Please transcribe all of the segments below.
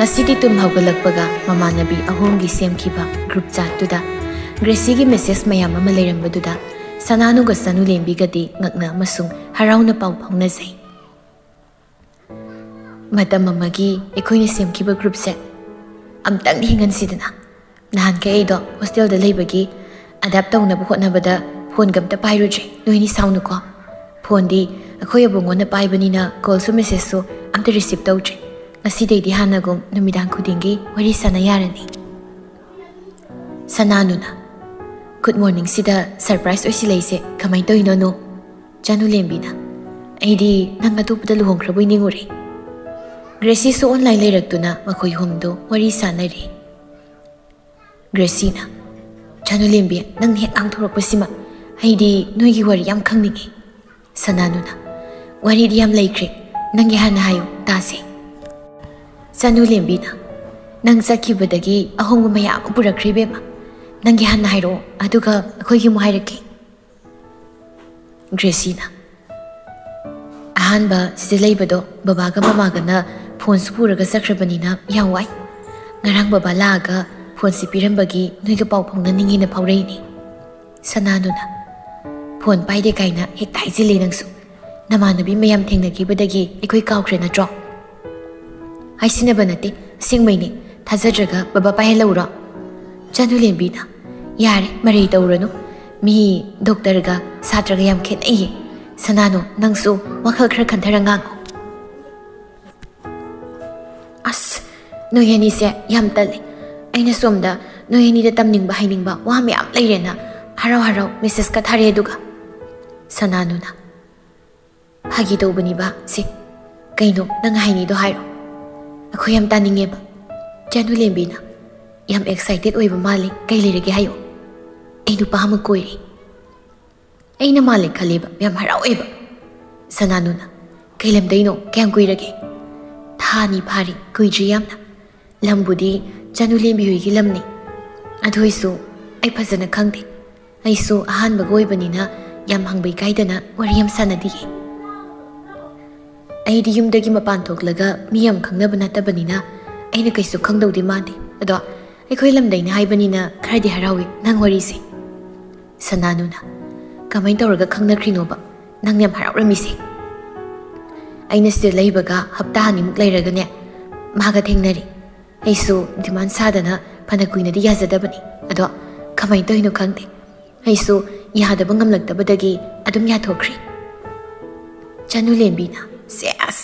Ngasidi tum haugalakpaga mamanabi ahomgi semkiba group chat tuda Gracie gi message mayam ama leirambadudha Sananu ga Sanu lembigadi ngakna amasung harauna pau phaunazai Matam amagi ekhoi semkiba group se amtang hingan sidana nahan ka eido hostel da leibagi adapt tawna hotnabada phone gamta pairuje noini saunu ko phone di akhoi abungona paibanina call su message su amta receive tawje ngasidi di hanagum numidang khudingi wari sana yarani Sananuna Good morning sida surprise oisi leise kamai toino no Janu lembina aidi nang atupada luhongkraboi ningure Gracie so online leiraktuna makhoi humdo wari sanari Gracie na Janu lembi nang hek angthorokpasima aidi noigi wari yam khangningi Sananuna wari di yam laikre nangi hana hayo tase Janu lembi na nang sakibadagi ahongu mayam purakre bema nangi hana hairo aduga akhoi mu hairake Gracie na ahanba sileibado babaga mamaga na phone supuraga sakrabanina yang wai ngarang baba laga phone sipirambagi noiga pau phongna ningi na phaureini Sananuna phone paide kaina hek taizile nangsu namanabi mayam thengnagibadagi ekoi kaukre na draw haisina banate singmaini thajadraga baba pahelawra Janu lembi na yare marei tawranu mi doctor ga satraga yam khenai Sanano nangsu wakhal khara khantara ngango As noyani se yam tale aina somda noyani da tamningba hainingba wa me am leirena harau harau message ka thare duga Sanano na hagi tawbani ba se kaino nang haini do hairo akhoi yam taninge ba Janu lembi na yam excited oiba male kai lerege hayo ai nu pa ma koiri aina male khaliba yam harau eba Sanano na kai lemdaino kyam koirage thani phari kuiji yamna lambudi Janu lembi hoigi lamni adhoisu ai phajana khangde aisu ahan bagoibanina yam hangbai kaidana wari yam sanadi ai di yumdagi mapan thoklaga miyam khangna bana tabanina aina kaisu khangdodi mande ado akhoi lamdaina haibanina khardi harawi nang wari se Sananuna kamai tawraga khangnakrinoba nang yam harawrami se aina sida leibaga hapta hani muk leiragane maga thengnari aisu diman sadana phana kuinadi yazadabani ado kamai toino khangde aisu yadaba ngamlaktabadagi adum yathokri Janu lembi na ses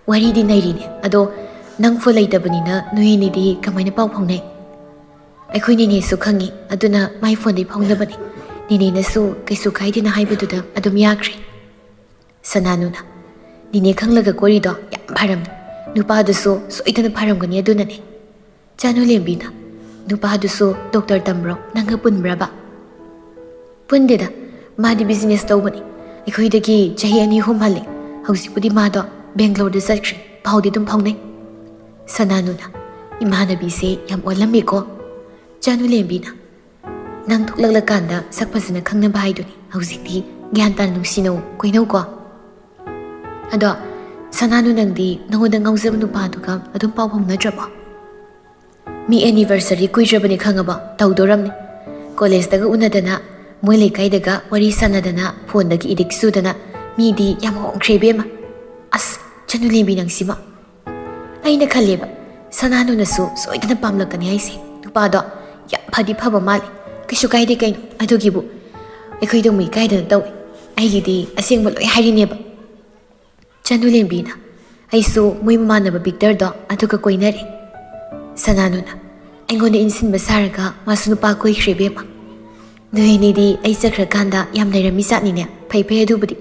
wari di nairine ado nang fo leitabani na noyini di kamai na pau phongnai akhoi ni su khangi aduna mai phone di phongnabani nini na su kaisu kaidina haibaduda adum yakri Sananuna Nini khanglaga korido yam pharam nupa dusu soidana pharam gani adunane Janu lembi na nupa dusu doctor tamro nanga punbraba pundeda madi business tawbani ekhoidagi chahi ani hum hale hausipudi mado Bangalore da sakri paudi dum phongnai Sananuna imanabi se yam olami ko Janu lembi na nang thuklaglakanda sakpasana khangna baiduni hausiti gyan tan nungsino koinau ko ado Sananu nangdi nangoda ngauzab nupaduga adum pau phomnadraba mi anniversary kuijrabani khangaba tawdoramni college daga unadana moi lekaidaga wari sanadana phone dagi idik sudana mi di yam hongkrebema as Janu lembi nangsima aina khaleba Sananu nasu soidana pamlakani aise nupado ya phadi phaba mali kishu kaide kaino adugibu ekhoido mi kaidana tawi aigidi asengba loi hairineba Janu lembi na aisu moi manaba Victor do aduga koinari Sananuna aingona insinba saraga masu nupa koi khrebema noini di ai sakra kanda yam leirami satni ne phai phai adubudi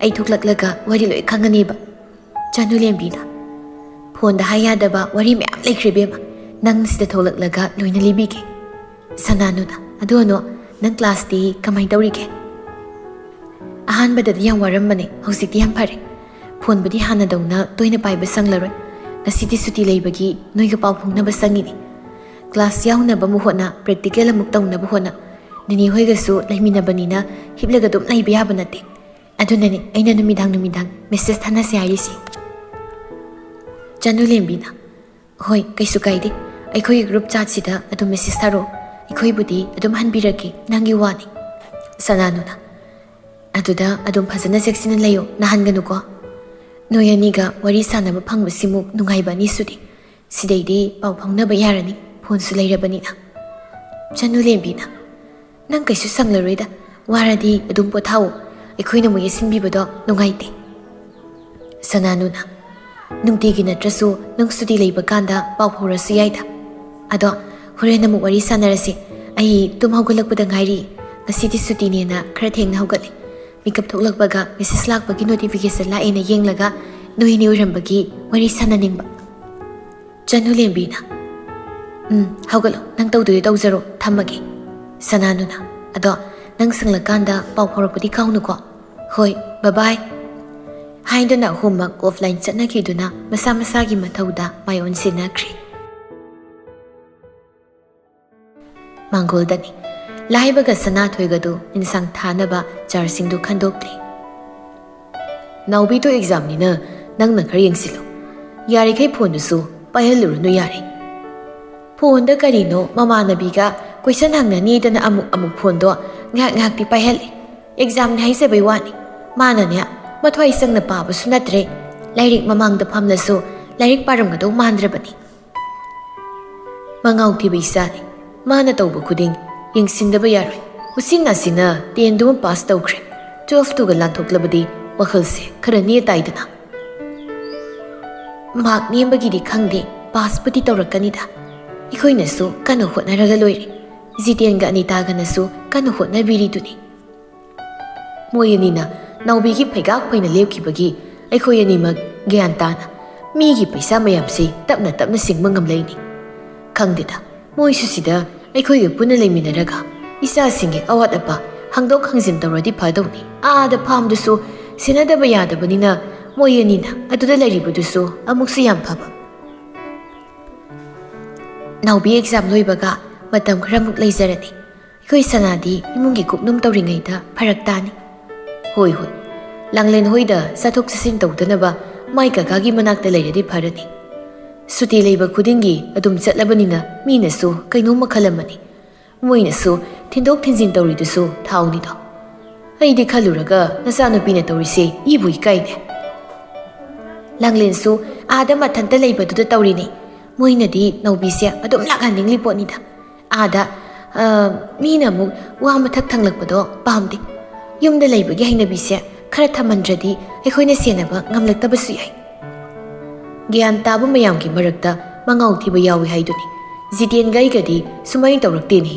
ai thuklaklaga wari loi khanganiba Janu lembi na phone da hayadaba wari me am leikhrebema nang sida tholaklaga loina libike Sananuna adono nang class di kamai tawrike ahan badadi yam warambane hausikti yam phare phone badi hana dauna toina paiba sanglaroi ngasiti suti leibagi noiga pau phongnaba sangini class yauna ba muhona practical amuk tawna ba hona nini hoiga su laiminabanina hiblaga dum laiba yaba nate adunani aina numidang message thana se arisi Janu lembi na ꯍꯣꯏ ꯀꯩꯁꯨ ꯀꯥꯏꯗꯦ ꯑꯩꯈꯣꯏꯒꯤ group ꯆꯥꯠꯁꯤꯗ ꯑꯗꯨꯝ message ꯊꯥꯔꯛꯑꯣ ꯑꯩꯈꯣꯏꯕꯨꯗꯤ ꯑꯗꯨꯝ ꯍꯟꯕꯤꯔꯛꯀꯦ ꯅꯪꯒꯤ ꯋꯥꯅꯤ ꯁꯅꯥꯅꯨꯅ ꯑꯗꯨꯗ ꯑꯗꯨꯝ ꯐꯖꯅ ꯆꯦꯛꯁꯤꯟꯅ ꯂꯩꯌꯣ ꯅꯥꯍꯟꯒꯅꯨꯀꯣ ꯅꯣꯏ ꯑꯅꯤꯒ ꯋꯥꯔꯤ ꯁꯥꯟꯅꯕ ꯐꯪꯕꯁꯤꯃꯨꯛ ꯅꯨꯡꯉꯥꯏꯕ ꯑꯅꯤꯁꯨꯗꯤ ꯁꯤꯗꯩꯗꯤ ꯄꯥꯎ ꯐꯥꯎꯅꯕ ꯌꯥꯔꯅꯤ ꯐꯣꯟꯁꯨ ꯂꯩꯔꯕꯅꯤꯅ ꯆꯅꯨꯂꯦꯝꯕꯤꯅ ꯅꯪ ꯀꯩꯁꯨ ꯁꯪꯂꯔꯣꯏꯗ ꯋꯥꯔꯗꯤ ꯑꯗꯨꯝ ꯄꯣꯊꯥꯋꯣ ꯑꯩꯈꯣꯏꯅ ꯑꯃꯨꯛ ꯌꯦꯠꯁꯤꯟꯕꯤꯕꯗꯣ ꯅꯨꯡꯉꯥꯏꯇꯦ ꯁꯅꯥꯅꯨꯅ ꯅꯨꯡꯇꯤꯒꯤ ꯅꯠꯇ꯭ꯔꯁꯨ ꯅꯪ ꯁꯨꯇꯤ ꯂꯩꯕ ꯀꯥꯟꯗ ꯄꯥꯎ ꯐꯥꯎꯔꯁꯨ ꯌꯥꯏꯗ ꯑꯗꯣ ꯍꯣꯔꯦꯟ ꯑꯃꯨꯛ ꯋꯥꯔꯤ ꯁꯥꯟꯅꯔꯁꯤ ꯑꯩ ꯇꯨꯝ ꯍꯧꯒꯠꯂꯛꯄꯗ ꯉꯥꯏꯔꯤ ꯉꯁꯤꯗꯤ ꯁꯨꯇꯤꯅꯦꯅ ꯈꯔ ꯊꯦꯡꯅ ꯍꯧꯒꯠꯂꯦ ꯃꯤꯀꯞ ꯊꯣꯛꯂꯛꯄꯒ ꯃꯦꯁꯦꯖ ꯂꯥꯛꯄꯒꯤ ꯅꯣꯇꯤꯐꯤꯀꯦꯁꯟ ꯂꯥꯛꯑꯦꯅ ꯌꯦꯡꯂꯒ ꯅꯣꯏꯅꯤ ꯑꯣꯏꯔꯝꯕꯒꯤ ꯋꯥꯔꯤ ꯁꯥꯟꯅꯅꯤꯡꯕ ꯆꯅꯨꯂꯦꯝꯕꯤꯅ ꯍꯧꯒꯠꯂꯣ ꯅꯪ ꯇꯧꯗꯣꯏ ꯇꯧꯖꯔꯣ ꯊꯝꯃꯒꯦ ꯁꯅꯥꯅꯨꯅ ꯑꯗꯣ ꯅꯪ ꯁꯪꯂꯀꯥꯟꯗ ꯄꯥꯎ ꯐꯥꯎꯔꯛꯄꯗꯤ ꯀꯥꯎꯅꯨꯀꯣ ꯍꯣꯏ ꯕꯕꯥꯏ ꯍꯥꯏꯗꯨꯅ ꯑꯍꯨꯝꯃꯛ ꯑꯣꯐꯂꯥꯏꯟ ꯆꯠꯅꯈꯤꯗꯨꯅ ꯃꯁꯥ ꯃꯁꯥꯒꯤ ꯃꯊꯧꯗ ꯃꯥꯏ ꯑꯣꯟꯁꯤꯟꯅꯈ꯭ꯔꯦ ꯃꯥꯡꯒꯣꯜꯗꯅꯤ ꯂꯥꯏꯕꯒ ꯁꯅꯥꯊꯣꯏꯒꯗꯨ ꯏꯟꯁꯥꯡ ꯊꯥꯅꯕ ꯆꯥꯔꯁꯤꯡꯗꯨ ꯈꯟꯗꯣꯛꯂꯤ ꯅꯥꯎꯕꯤꯗꯣ ꯑꯦꯛꯖꯥꯝꯅꯤꯅ ꯅꯪꯅ ꯈꯔ ꯌꯦꯡꯁꯤꯜꯂꯨ ꯌꯥꯔꯤꯈꯩ ꯐꯣꯟꯗꯨꯁꯨ ꯄꯥꯏꯍꯜꯂꯨꯔꯅꯨ ꯌꯥꯔꯦ ꯐꯣꯟꯗ ꯀꯔꯤꯅꯣ ꯃꯃꯥꯟꯅꯕꯤꯒ ꯀꯣꯏꯁꯟ ꯍꯪꯅꯅꯤꯗꯅ ꯑꯃꯨꯛ ꯐꯣꯟꯗꯣ ꯉꯥꯏꯍꯥꯛ ꯉꯥꯏꯍꯥꯛꯇꯤ ꯄꯥꯏꯍꯜꯂꯤ ꯑꯦꯛꯖꯥꯝꯅꯤ ꯍꯥꯏꯖꯕꯩ ꯋꯥꯅꯤ ꯃꯥꯅꯅꯦ ꯃꯊ꯭ꯋꯥꯏ ꯆꯪꯅ ꯄꯥꯕꯁꯨ ꯅꯠꯇ꯭ꯔꯦ ꯂꯥꯏꯔꯤꯛ ꯃꯃꯥꯡꯗ ꯐꯝꯂꯁꯨ ꯂꯥꯏꯔꯤꯛ ꯄꯥꯔꯝꯒꯗꯧ ꯃꯥꯟꯗ꯭ꯔꯕꯅꯤ ꯃꯉꯥꯎ ꯊꯤꯕ ꯏꯆꯥꯅꯤ ꯃꯥꯅ ꯇꯧꯕ ꯈꯨꯗꯤꯡ ꯌꯦꯡꯁꯤꯟꯗꯕ ꯌꯥꯔꯣꯏ ꯎꯁꯤꯟꯅꯁꯤꯅ 10ꯗꯨꯃ ꯄꯥꯁ ꯇꯧꯈ꯭ꯔꯦ 12ꯇꯨꯒ ꯂꯥꯟꯊꯣꯛꯂꯕꯗꯤ ꯋꯥꯈꯜꯁꯦ ꯈꯔ ꯅꯦꯇꯥꯏꯗꯅ ꯃꯥꯔꯛ ꯅꯦꯝꯕꯒꯤꯗꯤ ꯈꯪꯗꯦ ꯄꯥꯁꯄꯨꯗꯤ ꯇꯧꯔꯛꯀꯅꯤꯗ ꯑꯩꯈꯣꯏꯅꯁꯨ ꯀꯟꯅ ꯍꯣꯠꯅꯔꯒ ꯂꯣꯏꯔꯦ ꯖꯤꯇꯦꯟꯒ ꯑꯅꯤꯇꯥꯒꯅꯁꯨ ꯀꯟꯅ ꯍꯣꯠꯅꯕꯤꯔꯤꯗꯨꯅꯤ ꯃꯣꯏ ꯑꯅꯤꯅ ꯅꯥꯎꯕꯤꯒꯤ ꯐꯩꯒꯥꯛ ꯐꯩꯅ ꯂꯦꯞꯈꯤꯕꯒꯤ ꯑꯩꯈꯣꯏ ꯑꯅꯤꯃꯛ ꯒ꯭ꯌꯥꯟ ꯇꯥꯅ ꯃꯤꯒꯤ ꯄꯩꯁꯥ ꯃꯌꯥꯝꯁꯤ ꯇꯞꯅ ꯇꯞꯅ ꯁꯤꯡꯕ ꯉꯝꯂꯛꯏꯅꯤ ꯈꯪꯗꯦꯗ ꯃꯣꯏꯁꯨ ꯁꯤꯗ ꯑꯩꯈꯣꯏꯒ ꯄꯨꯟꯅ ꯂꯩꯃꯤꯟꯅꯔꯒ ꯏꯆꯥꯁꯤꯡꯒꯤ ꯑꯋꯥꯠ ꯑꯄꯥ ꯍꯪꯗꯣꯛ ꯍꯪꯖꯤꯟ ꯇꯧꯔꯗꯤ ꯐꯗꯧꯅꯤ ꯑꯥꯗ ꯐꯥꯝꯗꯨꯁꯨ ꯁꯦꯟꯅꯗꯕ ꯌꯥꯗꯕꯅꯤ나 ꯃꯣꯏ ꯑꯅꯤꯅ ꯑꯗꯨꯗ ꯂꯩꯔꯤꯕꯗꯨꯁꯨ ꯑꯃꯨꯛꯁꯨ ꯌꯥꯝ ꯐꯕ ꯅꯥꯎꯕꯤ ꯑꯦꯛꯖꯥꯝ ꯂꯣꯏꯕꯒ ꯃꯇꯝ ꯈꯔꯃꯨꯛ ꯂꯩꯖꯔꯅꯤ ꯑꯩꯈꯣꯏ ꯁꯅꯥꯗꯤ ꯏꯃꯨꯡꯒꯤ ꯀꯨꯞꯅꯨꯝ ꯇꯧꯔꯤꯉꯩꯗ ꯐꯔꯛ ꯇꯥꯅꯤ ꯍꯣꯏ ꯂꯥꯡꯂꯦꯟ ꯍꯣꯏꯗ ꯆꯠꯊꯣꯛ ꯆꯠꯁꯤꯟ ꯇꯧꯗꯅꯕ ꯃꯥꯏ ꯀꯀꯥꯒꯤ ꯃꯅꯥꯛꯇ ꯂꯩꯔꯗꯤ ꯐꯔꯅꯤ ꯁꯨꯇꯤ ꯂꯩꯕ ꯈꯨꯗꯤꯡꯒꯤ ꯑꯗꯨꯝ ꯆꯠꯂꯕꯅꯤꯅ ꯃꯤꯅꯁꯨ ꯀꯩꯅꯣꯝꯃ ꯈꯜꯂꯝꯃꯅꯤ ꯃꯣꯏꯅꯁꯨ ꯊꯤꯟꯗꯣꯛ ꯊꯤꯟꯖꯤꯟ ꯇꯧꯔꯤꯗꯨꯁꯨ ꯊꯥꯎꯅꯤꯗꯣ ꯑꯩꯗꯤ ꯈꯜꯂꯨꯔꯒ ꯅꯆꯥꯅꯨꯄꯤꯅ ꯇꯧꯔꯤꯁꯦ ꯏꯕꯨ ꯏꯀꯥꯏꯅꯦ ꯂꯥꯡꯂꯦꯟꯁꯨ ꯑꯥꯗ ꯃꯊꯟꯇ ꯂꯩꯕꯗꯨꯗ ꯇꯧꯔꯤꯅꯦ ꯃꯣꯏꯅꯗꯤ ꯅꯧꯕꯤꯁꯦ ꯑꯗꯨꯝ ꯂꯥꯛꯍꯟꯅꯤꯡꯂꯤ ꯄꯣꯠꯅꯤꯗ ꯑꯥꯗ ꯃꯤꯅ ꯑꯃꯨꯛ ꯋꯥ ꯃꯊꯛ ꯊꯪꯂꯛꯄꯗꯣ ꯄꯥꯝꯗꯦ ꯌꯨꯝꯗ ꯂꯩꯕꯒꯤ ꯍꯩꯅꯕꯤꯁꯦ ꯈꯔ ꯊꯝꯃꯟꯗ꯭ꯔꯗꯤ ꯑꯩꯈꯣꯏꯅ ꯁꯦꯟꯅꯕ ꯉꯝꯂꯛꯇꯕꯁꯨ ꯌꯥꯏ ꯒ꯭ꯌꯥꯟ ꯇꯥꯕ ꯃꯌꯥꯝꯒꯤ ꯃꯔꯛꯇ ꯃꯉꯥꯎ ꯊꯤꯕ ꯌꯥꯎꯏ ꯍꯥꯏꯗꯨꯅꯤ ꯖꯤꯇꯦꯟꯒ ꯑꯩꯒꯗꯤ ꯁꯨꯃꯥꯏꯅ ꯇꯧꯔꯛꯇꯦꯅꯦ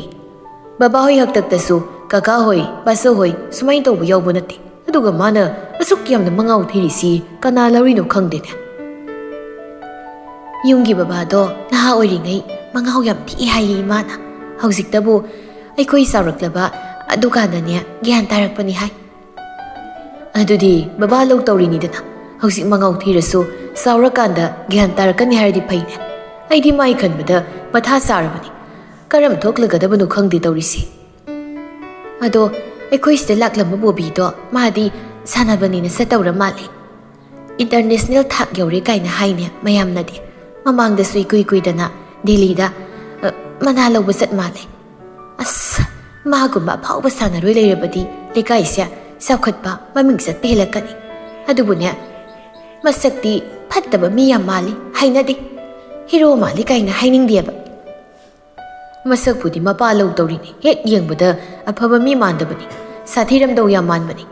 ꯕꯕꯥꯍꯣꯏ ꯍꯥꯛꯇꯛꯇꯁꯨ ꯀꯀꯥ ꯍꯣꯏ ꯕꯥꯆꯧ ꯍꯣꯏ ꯁꯨꯃꯥꯏꯅ ꯇꯧꯕ ꯌꯥꯎꯕ ꯅꯠꯇꯦ ꯑꯗꯨꯒ ꯃꯥꯅ ꯑꯁꯨꯛ ꯌꯥꯝꯅ ꯃꯉꯥꯎ ꯊꯤꯔꯤꯁꯤ ꯀꯅꯥ ꯂꯧꯔꯤꯅꯣ ꯈꯪꯗꯦꯅꯦ ꯌꯨꯝꯒꯤ ꯕꯕꯥꯗꯣ ꯅꯍꯥ ꯑꯣꯏꯔꯤꯉꯩ ꯃꯉꯥꯎ ꯌꯥꯝ ꯊꯤ ꯍꯥꯏꯌꯦ ꯏꯃꯥꯅ ꯍꯧꯖꯤꯛꯇꯕꯨ ꯑꯩꯈꯣꯏ ꯆꯥꯎꯔꯛꯂꯕ ꯑꯗꯨꯀꯥꯟꯗꯅꯦ ꯒ꯭ꯌꯥꯟ ꯇꯥꯔꯛꯄꯅꯤ ꯍꯥꯏ ꯑꯗꯨꯗꯤ ꯕꯕꯥ ꯂꯧ ꯇꯧꯔꯤꯅꯤꯗꯅ ꯍꯧꯖꯤꯛ ꯃꯉꯥꯎ ꯊꯤꯔꯁꯨ ꯆꯥꯎꯔꯀꯥꯟꯗ ꯒ꯭ꯌꯥꯟ ꯇꯥꯔꯛꯀꯅꯤ ꯍꯥꯏꯔꯗꯤ ꯐꯩꯅꯦ ꯑꯩꯗꯤ ꯃꯥꯏ ꯈꯟꯕꯗ ꯃꯊꯥ ꯁꯥꯔꯕꯅꯤ ꯀꯔꯝ ꯊꯣꯛꯂꯒꯗꯕꯅꯣ ꯈꯪꯗꯦ ꯇꯧꯔꯤꯁꯤ ꯑꯗꯣ ꯑꯩꯈꯣꯏ ꯁꯤꯗ ꯂꯥꯛꯂꯝꯕ ꯕꯣꯕꯤꯗꯣ ꯃꯥꯗꯤ ꯁꯥꯟꯅꯕꯅꯤꯅ ꯆꯠꯇꯧꯔ ꯃꯥꯜꯂꯦ ꯏꯟꯇꯔꯅꯦꯁꯅꯦꯜ ꯊꯥꯛ ꯌꯧꯔꯦ ꯀꯥꯏꯅ ꯍꯥꯏꯅꯦ ꯃꯌꯥꯝꯅꯗꯤ ꯃꯃꯥꯡꯗꯁꯨ ꯏꯀꯨꯏ ꯀꯨꯏꯗꯅ ꯗꯦꯜꯂꯤꯗ ꯃꯅꯥ ꯂꯧꯕ ꯆꯠ ꯃꯥꯜꯂꯦ ꯑꯁ ꯃꯥꯒꯨꯝꯕ ꯑꯐꯥꯎꯕ ꯁꯥꯟꯅꯔꯣꯏ ꯂꯩꯔꯕꯗꯤ ꯂꯩꯀꯥꯏꯁꯦ ꯆꯥꯎꯈꯠꯄ ꯃꯃꯤꯡ ꯆꯠꯄ ꯍꯦꯜꯂꯛꯀꯅꯤ ꯑꯗꯨꯕꯨꯅꯦ ꯃꯁꯛꯇꯤ ꯐꯠꯇꯕ ꯃꯤ ꯌꯥꯝ ꯃꯥꯜꯂꯤ ꯍꯩꯅꯗꯦ ꯍꯤꯔꯣ ꯃꯥꯜꯂꯤ ꯀꯥꯏꯅ ꯍꯥꯏꯅꯤꯡꯗꯦꯕ ꯃꯁꯛꯄꯨꯗꯤ ꯃꯄꯥ ꯂꯧ ꯇꯧꯔꯤꯅꯤ ꯍꯦꯛ ꯌꯦꯡꯕꯗ ꯑꯐꯕ ꯃꯤ ꯃꯥꯟꯗꯕꯅꯤ ꯁꯥꯊꯤꯔꯝꯗꯧ ꯌꯥꯝ ꯃꯥꯟꯕꯅꯤ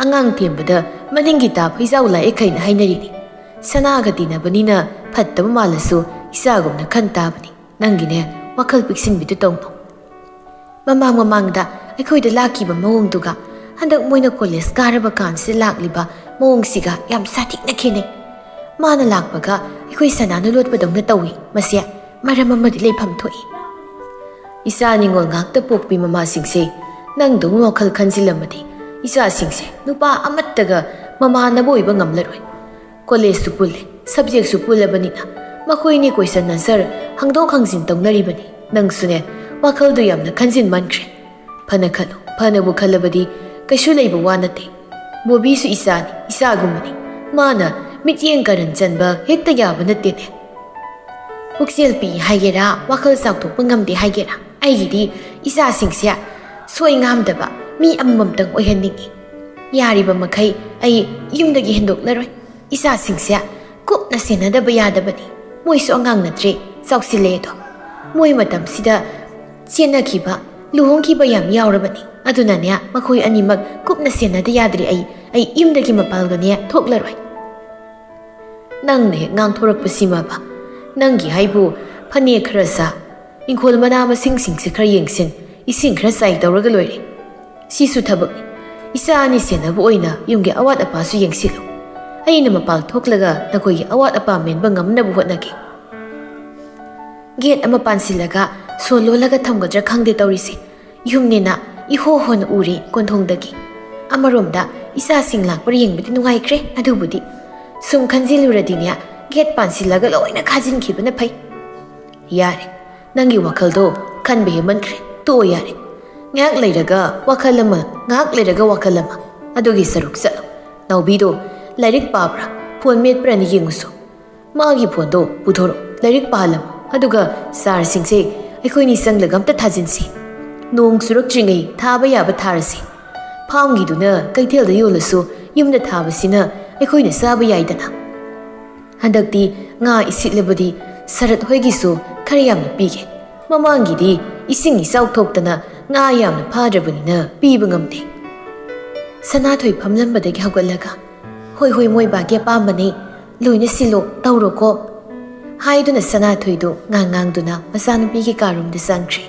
ꯑꯉꯥꯡ ꯊꯦꯝꯕꯗ ꯃꯅꯤꯡꯒꯤ ꯇꯥ ꯐꯩꯖꯥꯎ ꯂꯥꯛꯑꯦ ꯀꯩꯅ ꯍꯥꯏꯅꯔꯤꯅꯤ ꯁꯅꯥꯒ ꯇꯤꯟꯅꯕꯅꯤꯅ ꯐꯠꯇꯕ ꯃꯥꯜꯂꯁꯨ ꯏꯆꯥꯒꯨꯝꯅ ꯈꯟ ꯇꯥꯕꯅꯤ ꯅꯪꯒꯤꯅꯦ ꯋꯥꯈꯜ ꯄꯤꯛꯁꯤꯟꯕꯤꯗꯨ ꯇꯧꯅꯣ ꯃꯃꯥꯡꯗ ꯑꯩꯈꯣꯏꯗ ꯂꯥꯛꯈꯤꯕ ꯃꯑꯣꯡꯗꯨꯒ ꯍꯟꯗꯛ ꯃꯣꯏꯅ ꯀꯣꯂꯦꯖ ꯀꯥꯔꯕ ꯀꯥꯟꯁꯤꯗ ꯂꯥꯛꯂꯤꯕ ꯃꯑꯣꯡꯁꯤꯒ ꯌꯥꯝ ꯁꯥꯊꯤꯅ ꯈꯦꯠꯅꯩ ꯃꯥꯅ ꯂꯥꯛꯄꯒ ꯑꯩꯈꯣꯏ ꯁꯅꯥꯅ ꯂꯣꯠꯄꯗꯧꯅ ꯇꯧꯏ ꯃꯁꯦ ꯃꯔꯝ ꯑꯃꯗꯤ ꯂꯩꯐꯝ ꯊꯣꯛꯏ ꯏꯆꯥ ꯅꯤꯡꯉꯣꯜ ꯉꯥꯛꯇ ꯄꯣꯛꯄꯤ ꯃꯃꯥꯁꯤꯡꯁꯦ ꯅꯪꯗꯧꯅ ꯋꯥꯈꯜ ꯈꯟꯖꯤꯜꯂꯝꯃꯗꯤ ꯏꯆꯥꯁꯤꯡꯁꯦ ꯅꯨꯄꯥ ꯑꯃꯠꯇꯒ ꯃꯃꯥꯟꯅꯕ ꯑꯣꯏꯕ ꯉꯝꯂꯔꯣꯏ ꯀꯣꯂꯦꯖꯁꯨ ꯄꯨꯜꯂꯦ ꯁꯕꯖꯦꯛꯁꯨ ꯄꯨꯜꯂꯕꯅꯤꯅ ꯃꯈꯣꯏꯅꯤ ꯀꯣꯏꯁꯟ ꯑꯟꯁꯔ ꯍꯪꯗꯣꯛ ꯍꯪꯖꯤꯟ ꯇꯧꯅꯔꯤꯕꯅꯤ ꯅꯪꯁꯨꯅꯦ ꯋꯥꯈꯜꯗꯨ ꯌꯥꯝꯅ ꯈꯟꯖꯤꯟꯃꯟꯈ꯭ꯔꯦ ꯐꯅ ꯈꯜꯂꯨ ꯐꯅꯕꯨ ꯈꯜꯂꯕꯗꯤ ꯀꯩꯁꯨ ꯂꯩꯕ ꯋꯥ ꯅꯠꯇꯦ ꯕꯣꯕꯤꯁꯨ ꯏꯆꯥꯅꯤ ꯏꯆꯥꯒꯨꯝꯕꯅꯤ ꯃꯥꯅ ꯃꯤꯠꯌꯦꯡ ꯀꯔꯟ ꯆꯟꯕ ꯍꯦꯛꯇ ꯌꯥꯕ ꯅꯠꯇꯦꯅꯦ ꯄꯨꯛꯆꯦꯜ ꯄꯤ ꯍꯥꯏꯒꯦꯔꯥ ꯋꯥꯈꯜ ꯆꯥꯎꯊꯣꯛꯄ ꯉꯝꯗꯦ ꯍꯥꯏꯒꯦꯔꯥ ꯑꯩꯒꯤꯗꯤ ꯏꯆꯥꯁꯤꯡꯁꯦ ꯁꯣꯏ ꯉꯥꯝꯗꯕ ꯃꯤ ꯑꯃꯃꯝꯇꯪ ꯑꯣꯏꯍꯟꯅꯤꯡꯉꯤ ꯌꯥꯔꯤꯕ ꯃꯈꯩ ꯑꯩ ꯌꯨꯝꯗꯒꯤ ꯍꯦꯟꯗꯣꯛꯂꯔꯣꯏ ꯏꯆꯥꯁꯤꯡꯁꯦ ꯀꯨꯞꯅ ꯁꯦꯟꯅꯗꯕ ꯌꯥꯗꯕꯅꯤ ꯃꯣꯏꯁꯨ ꯑꯉꯥꯡ ꯅꯠꯇ꯭ꯔꯦ ꯆꯥꯎꯁꯤꯜꯂꯦꯗꯣ ꯃꯣꯏ ꯃꯇꯝꯁꯤꯗ ꯆꯦꯟꯅꯈꯤꯕ ꯂꯨꯍꯣꯡꯈꯤꯕ ꯌꯥꯝ ꯌꯥꯎꯔꯕꯅꯤ ꯑꯗꯨꯅꯅꯦ ꯃꯈꯣꯏ ꯑꯅꯤꯃꯛ ꯀꯨꯞꯅ ꯁꯦꯟꯅꯗ ꯌꯥꯗ꯭ꯔꯦ ꯑꯩ ꯌꯨꯝꯗꯒꯤ ꯃꯄꯥꯜꯒꯅꯦ ꯊꯣꯛꯂꯔꯣꯏ ꯅꯪꯅ ꯍꯦꯛ ꯉꯥꯡꯊꯣꯔꯛꯄꯁꯤꯃꯕ ꯅꯪꯒꯤ ꯍꯥꯏꯕꯨ ꯐꯅꯦꯛ ꯈꯔ ꯁꯥ ꯏꯪꯈꯣꯜ ꯃꯅꯥ ꯃꯁꯤꯡꯁꯤꯡꯁꯦ ꯈꯔ ꯌꯦꯡꯁꯤꯟ ꯏꯁꯤꯡ ꯈꯔ ꯆꯥꯏ ꯇꯧꯔꯒ ꯂꯣꯏꯔꯦ ꯁꯤꯁꯨ ꯊꯕꯛꯅꯤ ꯏꯆꯥ ꯑꯅꯤ ꯁꯦꯟꯅꯕ ꯑꯣꯏꯅ ꯌꯨꯝꯒꯤ ꯑꯋꯥꯠ ꯑꯄꯥꯁꯨ ꯌꯦꯡꯁꯤꯜꯂꯨ ꯑꯩꯅ ꯃꯄꯥꯜ ꯊꯣꯛꯂꯒ ꯅꯈꯣꯏꯒꯤ ꯑꯋꯥꯠ ꯑꯄꯥ ꯃꯦꯟꯕ ꯉꯝꯅꯕ ꯍꯣꯠꯅꯒꯦ ꯒꯦꯠ ꯑꯃ ꯄꯥꯟꯁꯤꯜꯂꯒ ꯁꯣ ꯂꯣꯜꯂꯒ ꯊꯝꯒꯗ꯭ꯔꯥ ꯈꯪꯗꯦ ꯇꯧꯔꯤꯁꯦ ꯌꯨꯝꯅꯤꯅ ꯏꯍꯣ ꯍꯣꯅ ꯎꯔꯦ ꯀꯣꯟꯊꯣꯡꯗꯒꯤ ꯑꯃꯔꯣꯝꯗ ꯏꯆꯥꯁꯤꯡ ꯂꯥꯛꯄ ꯌꯦꯡꯕꯗꯤ ꯅꯨꯡꯉꯥꯏꯈ꯭ꯔꯦ ꯑꯗꯨꯕꯨꯗꯤ ꯁꯨꯝ ꯈꯟꯖꯤꯜꯂꯨꯔꯗꯤꯅꯦ ꯒꯦꯠ ꯄꯥꯟꯁꯤꯜꯂꯒ ꯂꯣꯏꯅ ꯈꯥꯖꯤꯟꯈꯤꯕꯅ ꯐꯩ ꯌꯥꯔꯦ ꯅꯪꯒꯤ ꯋꯥꯈꯜꯗꯣ ꯈꯟꯕ ꯍꯦꯟꯃꯟꯈ꯭ꯔꯦ ꯇꯣꯛꯑꯣ ꯌꯥꯔꯦ ꯉꯥꯏꯍꯥꯛ ꯂꯩꯔꯒ ꯋꯥꯈꯜ ꯑꯃ ꯉꯥꯏꯍꯥꯛ ꯂꯩꯔꯒ ꯋꯥꯈꯜ ꯑꯃ ꯑꯗꯨꯒꯤ ꯁꯔꯨꯛ ꯆꯠꯂꯣ ꯅꯥꯎꯕꯤꯗꯣ ꯂꯥꯏꯔꯤꯛ ꯄꯥꯕ꯭ꯔꯥ ꯐꯣꯟ ꯃꯦꯠꯄ꯭ꯔꯥꯅ ꯌꯦꯡꯉꯨꯁꯨ ꯃꯥꯒꯤ ꯐꯣꯟꯗꯣ ꯄꯨꯊꯣꯔꯛꯑꯣ ꯂꯥꯏꯔꯤꯛ ꯄꯥꯍꯜꯂꯝꯃꯣ ꯑꯗꯨꯒ ꯆꯥꯔꯁꯤꯡꯁꯦ ꯑꯩꯈꯣꯏꯅꯤ ꯆꯪꯂꯒ ꯑꯝꯇ ꯊꯥꯖꯤꯟꯁꯤ ꯅꯣꯡ ꯆꯨꯔꯛꯇ꯭ꯔꯤꯉꯩ ꯊꯥꯕ ꯌꯥꯕ ꯊꯥꯔꯁꯤ ꯐꯥꯝꯒꯤꯗꯨꯅ ꯀꯩꯊꯦꯜꯗ ꯌꯣꯜꯂꯁꯨ ꯌꯨꯝꯗ ꯊꯥꯕꯁꯤꯅ ꯑꯩꯈꯣꯏꯅ ꯆꯥꯕ ꯌꯥꯏꯗꯅ ꯍꯟꯗꯛꯇꯤ ꯉꯥ ꯏꯁꯤꯠꯂꯕꯗꯤ ꯁꯔꯠ ꯍꯣꯏꯒꯤꯁꯨ ꯈꯔ ꯌꯥꯝꯅ ꯄꯤꯒꯦ ꯃꯃꯥꯡꯒꯤꯗꯤ ꯏꯁꯤꯡ ꯏꯆꯥꯎ ꯊꯣꯛꯇꯅ ꯉꯥ ꯌꯥꯝꯅ ꯐꯥꯗ꯭ꯔꯕꯅꯤꯅ ꯄꯤꯕ ꯉꯝꯗꯦ ꯁꯅꯥꯊꯣꯏ ꯐꯝꯂꯝꯕꯗꯒꯤ ꯍꯧꯒꯠꯂꯒ ꯍꯣꯏ ꯃꯣꯏ ꯕꯥꯒꯤ ꯑꯄꯥꯝꯕꯅꯦ ꯂꯣꯏꯅ ꯁꯤꯜꯂꯣ ꯇꯧꯔꯣꯀꯣ ꯍꯥꯏꯗꯨꯅ ꯁꯅꯥꯊꯣꯏꯗꯨ ꯉꯥꯡꯗꯨꯅ ꯃꯆꯥꯅꯨꯄꯤꯒꯤ ꯀꯥꯔꯣꯝꯗ ꯆꯪꯈ꯭ꯔꯦ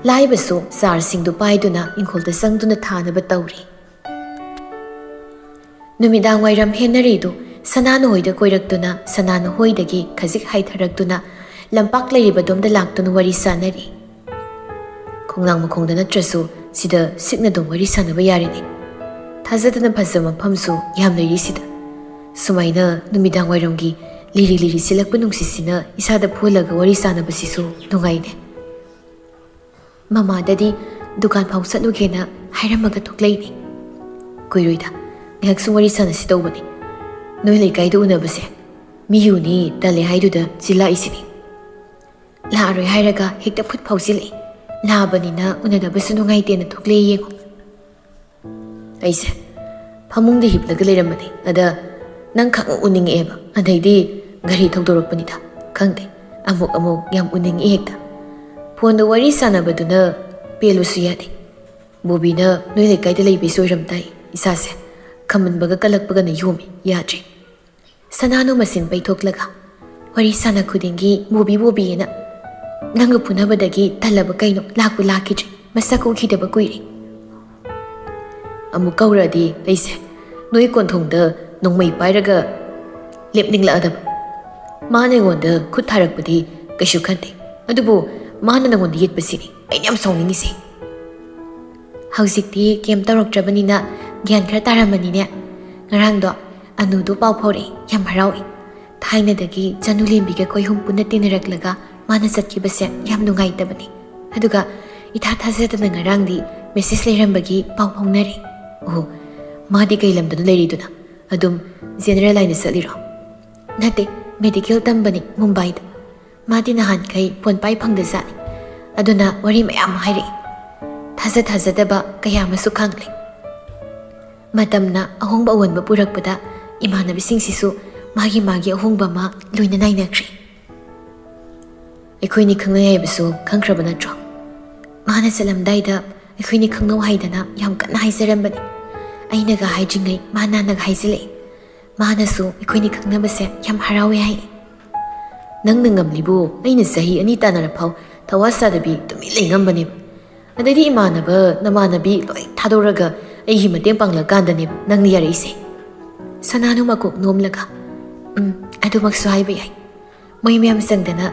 ꯂꯥꯏꯕꯁꯨ ꯆꯥꯔꯁꯤꯡꯗꯨ ꯄꯥꯏꯗꯨꯅ ꯏꯪꯈꯣꯜꯗ ꯆꯪꯗꯨꯅ ꯊꯥꯅꯕ ꯇꯧꯔꯤ ꯅꯨꯃꯤꯗꯥꯡ ꯋꯥꯏꯔꯝ ꯍꯦꯟꯅꯔꯤꯗꯨ ꯁꯅꯥꯅꯨ ꯍꯣꯏꯗ ꯀꯣꯏꯔꯛꯇꯨꯅ ꯁꯅꯥꯅꯨ ꯍꯣꯏꯗꯒꯤ ꯈꯖꯤꯛ ꯍꯥꯏꯊꯔꯛꯇꯨꯅ ꯂꯝꯄꯥꯛ ꯂꯩꯔꯤꯕꯗꯣꯝꯗ ꯂꯥꯛꯇꯨꯅ ꯋꯥꯔꯤ ꯁꯥꯟꯅꯔꯤ ꯈꯣꯡꯅꯥꯡ ꯃꯈꯣꯡꯗ ꯅꯠꯇ꯭ꯔꯁꯨ ꯁꯤꯗ ꯁꯤꯛꯅ ꯑꯗꯨꯝ ꯋꯥꯔꯤ ꯁꯥꯟꯅꯕ ꯌꯥꯔꯤꯅꯤ ꯊꯥꯖꯗꯅ ꯐꯖꯕ ꯃꯐꯝꯁꯨ ꯌꯥꯝ ꯂꯩꯔꯤ ꯁꯤꯗ ꯁꯨꯃꯥꯏꯅ ꯅꯨꯃꯤꯗꯥꯡ ꯋꯥꯏꯔꯝꯒꯤ ꯂꯤꯔꯤ ꯁꯤꯜꯂꯛꯄ ꯅꯨꯡꯁꯤꯠꯁꯤꯅ ꯏꯁꯥꯗ ꯐꯨꯍꯜꯂꯒ ꯋꯥꯔꯤ ꯁꯥꯟꯅꯕꯁꯤꯁꯨ ꯅꯨꯡꯉꯥꯏꯅꯦ ꯃꯃꯥꯗꯗꯤ ꯗꯨꯀꯥꯟ ꯐꯥꯎ ꯆꯠꯂꯨꯒꯦꯅ ꯍꯥꯏꯔꯝꯃꯒ ꯊꯣꯛꯂꯛꯏꯅꯤ ꯀꯨꯏꯔꯣꯏꯗ ꯉꯥꯏꯍꯥꯛꯁꯨ ꯋꯥꯔꯤ ꯁꯥꯟꯅꯁꯤ ꯇꯧꯕꯅꯤ ꯅꯣꯏ ꯂꯩꯀꯥꯏꯗ ꯎꯅꯕꯁꯦ ꯃꯤꯌꯨꯅꯤ ꯇꯜꯂꯦ ꯍꯥꯏꯗꯨꯗ ꯆꯤꯜꯂꯛꯏꯁꯤꯅꯤ ꯂꯥꯛꯑꯔꯣꯏ ꯍꯥꯏꯔꯒ ꯍꯦꯛꯇ ꯐꯨꯠ ꯐꯥꯎꯖꯤꯜꯂꯛꯏ ꯂꯥꯛꯑꯕꯅꯤꯅ ꯎꯅꯗꯕꯁꯨ ꯅꯨꯡꯉꯥꯏꯇꯦꯅ ꯊꯣꯛꯂꯛꯑꯦ ꯌꯦꯡꯉꯣ ꯑꯩꯁꯦ ꯐꯃꯨꯡꯗ ꯍꯤꯞꯂꯒ ꯂꯩꯔꯝꯕꯅꯤ ꯑꯗ ꯅꯪ ꯈꯪ ꯎꯅꯤꯡꯉꯛꯑꯦꯕ ꯑꯗꯩꯗꯤ ꯒꯥꯔꯤ ꯊꯧꯗꯣꯔꯛꯄꯅꯤꯗ ꯈꯪꯗꯦ ꯑꯃꯨꯛ ꯌꯥꯝ ꯎꯅꯤꯡꯉꯤ ꯍꯦꯛꯇ ꯐꯣꯟꯗ ꯋꯥꯔꯤ ꯁꯥꯟꯅꯕꯗꯨꯅ ꯄꯦꯜꯂꯨꯁꯨ ꯌꯥꯗꯦ ꯕꯣꯕꯤꯅ ꯅꯣꯏ ꯂꯩꯀꯥꯏꯗ ꯂꯩꯕꯩꯁꯨ ꯑꯣꯏꯔꯝꯗꯥꯏ ꯏꯁꯥꯁꯦ ꯈꯝꯃꯟꯕꯒ ꯀꯜꯂꯛꯄꯒꯅ ꯌꯣꯝꯃꯤ ꯌꯥꯗ꯭ꯔꯦ ꯁꯅꯥꯅꯨ ꯃꯁꯤꯟ ꯄꯩꯊꯣꯛꯂꯒ ꯋꯥꯔꯤ ꯁꯥꯟꯅ ꯈꯨꯗꯤꯡꯒꯤ ꯕꯣꯕꯤꯑꯅ ꯅꯪꯒ ꯄꯨꯅꯕꯗꯒꯤ ꯇꯜꯂꯕ ꯀꯩꯅꯣ ꯂꯥꯛꯄꯨ ꯂꯥꯛꯈꯤꯗ꯭ꯔꯦ ꯃꯁꯛ ꯎꯈꯤꯗꯕ ꯀꯨꯏꯔꯦ ꯑꯃꯨꯛ ꯀꯧꯔꯗꯤ ꯑꯩꯁꯦ ꯅꯣꯏ ꯀꯣꯟꯊꯣꯡꯗ ꯅꯣꯡꯃꯩ ꯄꯥꯏꯔꯒ ꯂꯦꯞꯅꯤꯡꯂꯛꯑꯗꯕ ꯃꯥꯅ ꯑꯩꯉꯣꯟꯗ ꯈꯨꯠ ꯊꯥꯔꯛꯄꯗꯤ ꯀꯩꯁꯨ ꯈꯟꯗꯦ ꯑꯗꯨꯕꯨ ꯃꯥꯅ ꯅꯪꯉꯣꯟꯗ ꯌꯦꯠꯄꯁꯤꯅꯤ ꯑꯩꯅ ꯌꯥꯝ ꯁꯥꯎꯅꯤꯡꯉꯤꯁꯦ ꯍꯧꯖꯤꯛꯇꯤ ꯀꯦꯝ ꯇꯧꯔꯛꯇ꯭ꯔꯕꯅꯤꯅ ꯒ꯭ꯌꯥꯟ ꯈꯔ ꯇꯥꯔꯝꯃꯅꯤꯅꯦ ꯉꯔꯥꯡꯗꯣ ꯑꯅꯨꯗꯣ ꯄꯥꯎ ꯐꯥꯎꯔꯛꯏ ꯌꯥꯝ ꯍꯔꯥꯎꯏ ꯊꯥꯏꯅꯗꯒꯤ ꯆꯅꯨꯂꯦꯝꯕꯤꯒ ꯈꯣꯏꯍꯨꯝ ꯄꯨꯟꯅ ꯇꯤꯟꯅꯔꯛꯂꯒ ꯃꯥꯅ ꯆꯠꯈꯤꯕꯁꯦ ꯌꯥꯝ ꯅꯨꯡꯉꯥꯏꯇꯕꯅꯤ ꯑꯗꯨꯒ ꯏꯊꯥ ꯊꯥꯖꯗꯅ ꯉꯔꯥꯡꯗꯤ ꯃꯦꯁꯦꯖ ꯂꯩꯔꯝꯕꯒꯤ ꯄꯥꯎ ꯐꯥꯎꯅꯔꯤ ꯑꯣ ꯃꯥꯗꯤ ꯀꯩ ꯂꯝꯗꯅꯣ ꯂꯩꯔꯤꯗꯨꯅ ꯑꯗꯨꯝ ꯖꯦꯅꯔꯦꯜ ꯂꯥꯏꯟꯗ ꯆꯠꯂꯤꯔꯣ ꯅꯠꯇꯦ ꯃꯦꯗꯤꯀꯦꯜ ꯇꯝꯕꯅꯤ ꯃꯨꯝꯕꯥꯏꯗ ꯃꯥꯗꯤ ꯅꯍꯥꯟꯈꯩ ꯐꯣꯟ ꯄꯥꯏ ꯐꯪꯗꯖꯥꯠꯅꯤ ꯑꯗꯨꯅ ꯋꯥꯔꯤ ꯃꯌꯥꯝ ꯍꯥꯏꯔꯛꯏ ꯊꯥꯖꯗꯕ ꯀꯌꯥ ꯑꯃꯁꯨ ꯈꯪꯂꯦ ꯃꯇꯝꯅ ꯑꯍꯣꯡꯕ ꯑꯑꯣꯟꯕ ꯄꯨꯔꯛꯄꯗ ꯏꯃꯥꯟꯅꯕꯤꯁꯤꯡꯁꯤꯁꯨ ꯃꯥꯒꯤ ꯑꯍꯣꯡꯕ ꯑꯃ ꯂꯣꯏꯅ ꯅꯥꯏꯅꯈ꯭ꯔꯦ ꯑꯩꯈꯣꯏꯅꯤ ꯈꯪꯅꯩ ꯍꯥꯏꯕꯁꯨ ꯈꯪꯈ꯭ꯔꯕ ꯅꯠꯇ꯭ꯔꯣ ꯃꯥꯅ ꯆꯠꯂꯝꯗꯥꯏꯗ ꯑꯩꯈꯣꯏꯅꯤ ꯈꯪꯅꯧ ꯍꯥꯏꯗꯅ ꯌꯥꯝ ꯀꯟꯅ ꯍꯥꯏꯖꯔꯝꯕꯅꯤ ꯑꯩꯅꯒ ꯍꯥꯏꯗ꯭ꯔꯤꯉꯩ ꯃꯥꯅꯒ ꯍꯥꯏꯖꯤꯜꯂꯛꯏ ꯃꯥꯅꯁꯨ ꯑꯩꯈꯣꯏꯅꯤ ꯈꯪꯅꯕꯁꯦ ꯌꯥꯝ ꯍꯔꯥꯎꯋꯦ ꯍꯥꯏ ꯅꯪꯅ ꯉꯝꯂꯤꯕꯨ ꯑꯩꯅ ꯆꯍꯤ 2 ꯇꯥꯟꯅꯔꯐꯥꯎ ꯊꯋꯥ ꯁꯥꯗꯕꯤ ꯇꯨꯃꯤꯟ ꯂꯩ ꯉꯝꯕꯅꯦꯕ ꯑꯗꯩꯗꯤ ꯏꯃꯥꯟꯅꯕ ꯅꯃꯥꯟꯅꯕꯤ ꯂꯣꯏ ꯊꯥꯗꯣꯔꯒ ꯑꯩꯒꯤ ꯃꯇꯦꯡ ꯄꯥꯡꯂꯀꯥꯟꯗꯅꯦꯕ ꯅꯪꯅ ꯌꯥꯔꯛꯏꯁꯦ ꯁꯅꯥꯅꯨ ꯃꯀꯣꯛ ꯅꯣꯝꯂꯒ ꯑꯗꯨꯃꯛꯁꯨ ꯍꯥꯏꯕ ꯌꯥꯏ ꯃꯣꯏ ꯃꯌꯥꯝ ꯆꯪꯗꯅ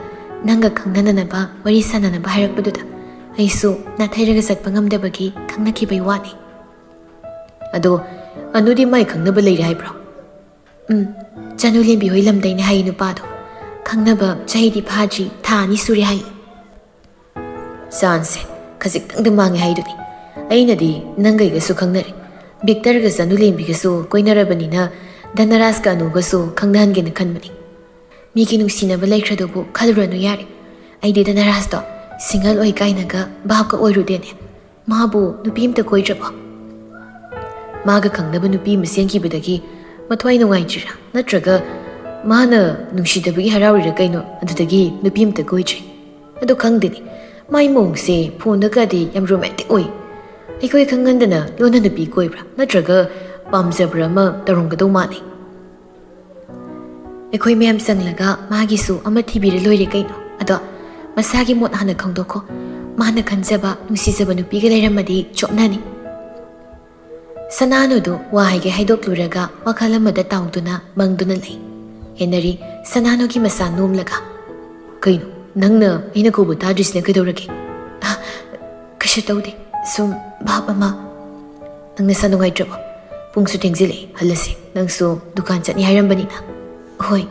ꯅꯪꯒ ꯈꯪꯅꯅꯅꯕ ꯋꯥꯔꯤ ꯁꯥꯟꯅꯅꯕ ꯍꯥꯏꯔꯛꯄꯗꯨꯗ ꯑꯩꯁꯨ ꯅꯥꯊꯩꯔꯒ ꯆꯠꯄ ꯉꯝꯗꯕꯒꯤ ꯈꯪꯅꯈꯤꯕꯩ ꯋꯥꯅꯤ ꯑꯗꯣ ꯑꯅꯨꯗꯤ ꯃꯥꯏ ꯈꯪꯅꯕ ꯂꯩꯔꯦ ꯍꯥꯏꯕ꯭ꯔꯣ ꯆꯅꯨꯂꯦꯝꯕꯤ ꯍꯣꯏ ꯂꯝꯗꯩꯅꯦ ꯍꯥꯏ ꯅꯨꯄꯥꯗꯣ ꯈꯪꯅꯕ ꯆꯍꯤꯗꯤ ꯐꯥꯗ꯭ꯔꯤ ꯊꯥ 2 ꯁꯨꯔꯦ ꯍꯥꯏ ꯆꯥꯟꯁꯦ ꯈꯖꯤꯛꯇꯪꯗ ꯃꯥꯡꯉꯦ ꯍꯥꯏꯗꯨꯅꯤ ꯑꯩꯅꯗꯤ ꯅꯪꯒꯩꯒꯁꯨ ꯈꯪꯅꯔꯦ ꯕꯤꯛꯇꯔꯒ ꯆꯅꯨꯂꯦꯝꯕꯤꯒꯁꯨ ꯀꯣꯏꯅꯔꯕꯅꯤꯅ ꯙꯅꯔꯥꯖꯀ ꯑꯅꯨꯒꯁꯨ ꯈꯪꯅꯍꯟꯒꯦꯅ ꯈꯟꯕꯅꯤ ꯃꯤꯒꯤ ꯅꯨꯡꯁꯤꯅꯕ ꯂꯩꯈ꯭ꯔꯗꯨꯕꯨ ꯈꯜꯂꯨꯔꯅꯨ ꯌꯥꯔꯦ ꯑꯩꯗꯤ ꯙꯅꯔꯥꯖꯇꯣ ꯁꯤꯡꯒꯜ ꯑꯣꯏ ꯀꯥꯏꯅꯒ ꯚꯥꯞꯀ ꯑꯣꯏꯔꯨꯗꯦꯅꯦ ꯃꯥꯕꯨ ꯅꯨꯄꯤ ꯑꯃꯇ ꯀꯣꯏꯗ꯭ꯔꯕꯣ ꯃꯥꯒ ꯈꯪꯅꯕ ꯅꯨꯄꯤ ꯑꯃ ꯆꯦꯟꯈꯤꯕꯗꯒꯤ ꯃꯊ꯭ꯋꯥꯏ ꯅꯨꯡꯉꯥꯏꯇ꯭ꯔꯤꯔꯥ ꯅꯠꯇ꯭ꯔꯒ ꯃꯥꯅ ꯅꯨꯡꯁꯤꯗꯕꯒꯤ ꯍꯔꯥꯎꯔꯤꯔꯥ ꯀꯩꯅꯣ ꯑꯗꯨꯗꯒꯤ ꯅꯨꯄꯤ ꯑꯃꯇ ꯀꯣꯏꯗ꯭ꯔꯤ ꯑꯗꯣ ꯈꯪꯗꯦꯅꯦ ꯃꯥꯏ ꯃꯑꯣꯡꯁꯦ ꯐꯣꯟꯗꯒꯗꯤ ꯌꯥꯝ ꯔꯣꯃꯦꯟꯇꯤꯛ ꯑꯣꯏ ꯑꯩꯈꯣꯏ ꯈꯪꯍꯟꯗꯅ ꯂꯣꯟꯅ ꯅꯨꯄꯤ ꯀꯣꯏꯕ꯭ꯔꯥ ꯅꯠꯇ꯭ꯔꯒ ꯄꯥꯝꯖꯕ꯭ꯔꯥ ꯑꯃ ꯇꯧꯔꯝꯒꯗꯧ ꯃꯥꯜꯂꯤ ꯑꯩꯈꯣꯏ ꯃꯌꯥꯝ ꯆꯪꯂꯒ ꯃꯥꯒꯤꯁꯨ ꯑꯃ ꯊꯤꯕꯤꯔ ꯂꯣꯏꯔꯦ ꯀꯩꯅꯣ ꯑꯗꯣ ꯃꯁꯥꯒꯤ ꯃꯣꯠ ꯍꯥꯟꯅ ꯈꯪꯗꯣꯛꯈꯣ ꯃꯥꯅ ꯈꯟꯖꯕ ꯅꯨꯡꯁꯤꯖꯕ ꯅꯨꯄꯤꯒ ꯂꯩꯔꯝꯃꯗꯤ ꯆꯣꯞꯅꯅꯤ ꯁꯅꯥꯅꯨꯗꯨ ꯋꯥꯍꯩꯒ ꯍꯥꯏꯗꯣꯛꯂꯨꯔꯒ ꯋꯥꯈꯜ ꯑꯃꯗ ꯇꯥꯎꯗꯨꯅ ꯃꯪꯗꯨꯅ ꯂꯩ ꯍꯦꯟꯅꯔꯤ ꯁꯅꯥꯅꯨꯒꯤ ꯃꯁꯥ ꯅꯣꯝꯂꯒ ꯀꯩꯅꯣ ꯅꯪꯅ ꯑꯩꯅ ꯀꯧꯕ ꯇꯥꯗ꯭ꯔꯤꯁꯤꯅ ꯀꯩꯗꯧꯔꯒꯦ ꯀꯩꯁꯨ ꯇꯧꯗꯦ ꯁꯨꯝ ꯚꯥꯞ ꯑꯃ ꯅꯪ ꯅꯁꯥ ꯅꯨꯡꯉꯥꯏꯇ꯭ꯔꯕꯣ ꯄꯨꯡꯁꯨ ꯊꯦꯡꯖꯤꯜꯂꯛꯑꯦ ꯍꯜꯂꯁꯤ ꯅꯪꯁꯨ ꯗꯨꯀꯥꯟ ꯆꯠꯅꯤ ꯍꯥꯏꯔꯝꯕꯅꯤꯅ ꯍꯣꯏ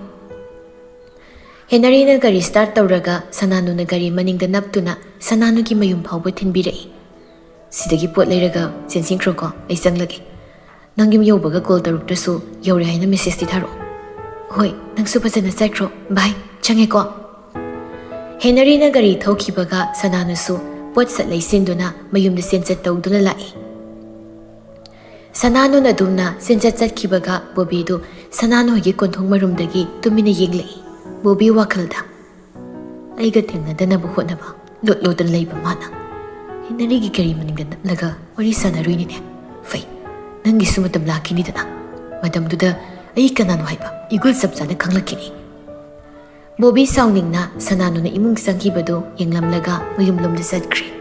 ꯍꯦꯟꯅꯔꯤꯅ ꯒꯥꯔꯤ ꯁ꯭ꯇꯥꯔꯠ ꯇꯧꯔꯒ ꯁꯅꯥꯅꯨꯅ ꯒꯥꯔꯤ ꯃꯅꯤꯡꯗ ꯅꯞꯇꯨꯅ ꯁꯅꯥꯅꯨꯒꯤ ꯃꯌꯨꯝ ꯐꯥꯎꯕ ꯊꯤꯟꯕꯤꯔꯛꯏ ꯁꯤꯗꯒꯤ ꯄꯣꯠ ꯂꯩꯔꯒ ꯆꯦꯟꯁꯤꯟꯈ꯭ꯔꯣꯀꯣ ꯑꯩ ꯆꯪꯂꯒꯦ ꯅꯪ ꯌꯨꯝ ꯌꯧꯕꯒ ꯀꯣꯜ ꯇꯧꯔꯛꯇ꯭ꯔꯁꯨ ꯌꯧꯔꯦ ꯍꯥꯏꯅ ꯃꯦꯁꯦꯖꯇꯤ ꯊꯥꯔꯛꯑꯣ ꯍꯣꯏ ꯅꯪꯁꯨ ꯐꯖꯅ ꯆꯠꯈ꯭ꯔꯣ ꯕꯥꯏ ꯆꯪꯉꯦꯀꯣ ꯍꯦꯟꯅꯔꯤꯅ ꯒꯥꯔꯤ ꯊꯧꯈꯤꯕꯒ ꯁꯅꯥꯅꯨꯁꯨ ꯄꯣꯠ ꯁꯠ ꯂꯩꯁꯤꯟꯗꯨꯅ ꯃꯌꯨꯝꯗ ꯆꯦꯟꯆꯠ ꯇꯧꯗꯨꯅ ꯂꯥꯛꯏ ꯁꯅꯥꯅꯨꯅ ꯑꯗꯨꯝꯅ ꯆꯦꯟꯆꯠ ꯆꯠꯈꯤꯕꯒ ꯕꯣꯕꯤꯗꯨ ꯁꯅꯥꯅꯨꯒꯤ ꯀꯣꯟꯊꯣꯡ ꯃꯔꯨꯝꯗꯒꯤ ꯇꯨꯃꯤꯟꯅ ꯌꯦꯡꯂꯛꯏ ꯕꯣꯕꯤ ꯋꯥꯈꯜꯗ ꯑꯩꯒ ꯊꯦꯡꯅꯗꯅꯕ ꯍꯣꯠꯅꯕ ꯂꯣꯠ ꯂꯣꯠꯇꯅ ꯂꯩꯕ ꯃꯥꯅ ꯍꯦꯟꯅꯔꯤꯒꯤ ꯒꯥꯔꯤ ꯃꯅꯤꯡꯗ ꯅꯞꯂꯒ ꯋꯥꯔꯤ ꯁꯥꯟꯅꯔꯣꯏꯅꯤꯅꯦ ꯐꯩ ꯅꯪꯒꯤꯁꯨ ꯃꯇꯝ ꯂꯥꯛꯈꯤꯅꯤꯗꯅ ꯃꯇꯝꯗꯨꯗ ꯑꯩ ꯀꯅꯥꯅꯣ ꯍꯥꯏꯕ ꯏꯒꯨꯜ ꯆꯞ ꯆꯥꯅ ꯈꯪꯂꯛꯈꯤꯅꯤ ꯕꯣꯕꯤ ꯁꯥꯎꯅꯤꯡꯅ ꯁꯅꯥꯅꯨꯅ ꯏꯃꯨꯡ ꯆꯪꯈꯤꯕꯗꯨ ꯌꯦꯡꯂꯝꯂꯒ ꯃꯌꯨꯝꯂꯣꯝꯗ ꯆꯠꯈ꯭ꯔꯦ